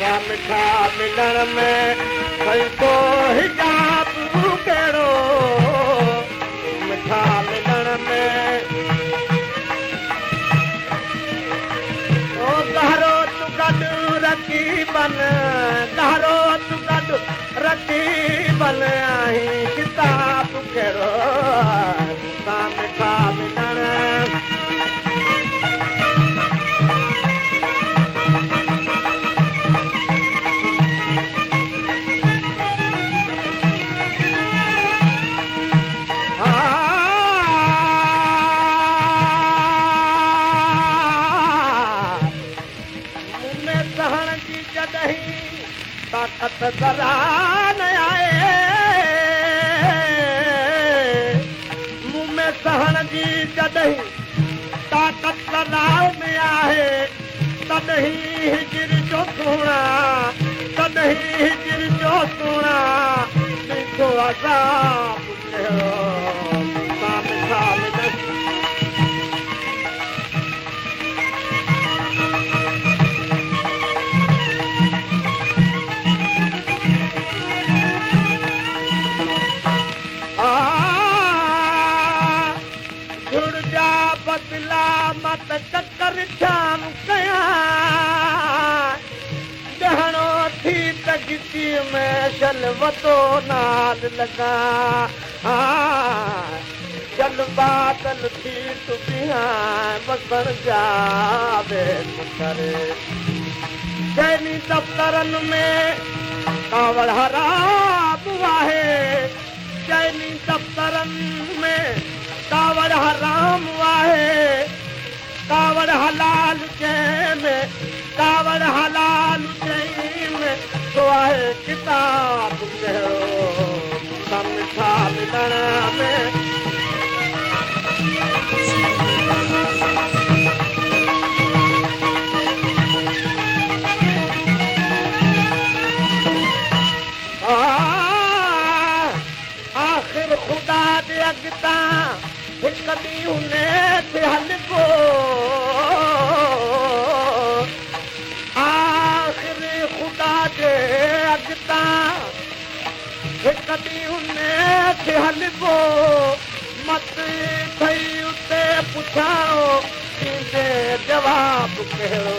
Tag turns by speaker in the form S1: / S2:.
S1: मिठा मिलण में भई को हिजाब कहिड़ो मिठा मिलण में ओ गहरो तूं गॾु रकीबन गहरो तूं गॾु रकीबन आहीं किताब कहिड़ो मिठा मिलण ताकत जरा न आए मुंह में सहण जी जॾहिं ताकत जरा न आहे तॾहिं हिजर जो सुहिणा तॾहिं हिजर जो सुहिणा ॾिठो अज़ाब कहिड़ो मिठा मिलण बदला मत चकर जाम कयां ॾहणो थी त गिटी में शलवतो नाल लॻा चल बादल थी तूं बीहां बसण जा करे चइनी दफ़्तरनि में कावड़ हराम आहे चइनी दफ़्तरनि में कावड़ हराम आहे कावड़ हलाल जंहिंमें कावड़ हलाल जंहिंमें तो आहे किताब कहिड़ो मिठा मिलण में आख़िर ख़ुदा जे अॻितां हिकु ॾींहुं नेठि हलिबो आख़िर ख़ुदा जे अॻितां हिकु ॾींहुं नेठि हलिबो मत ठही उते पुछां ॾींदे जवाब कहिड़ो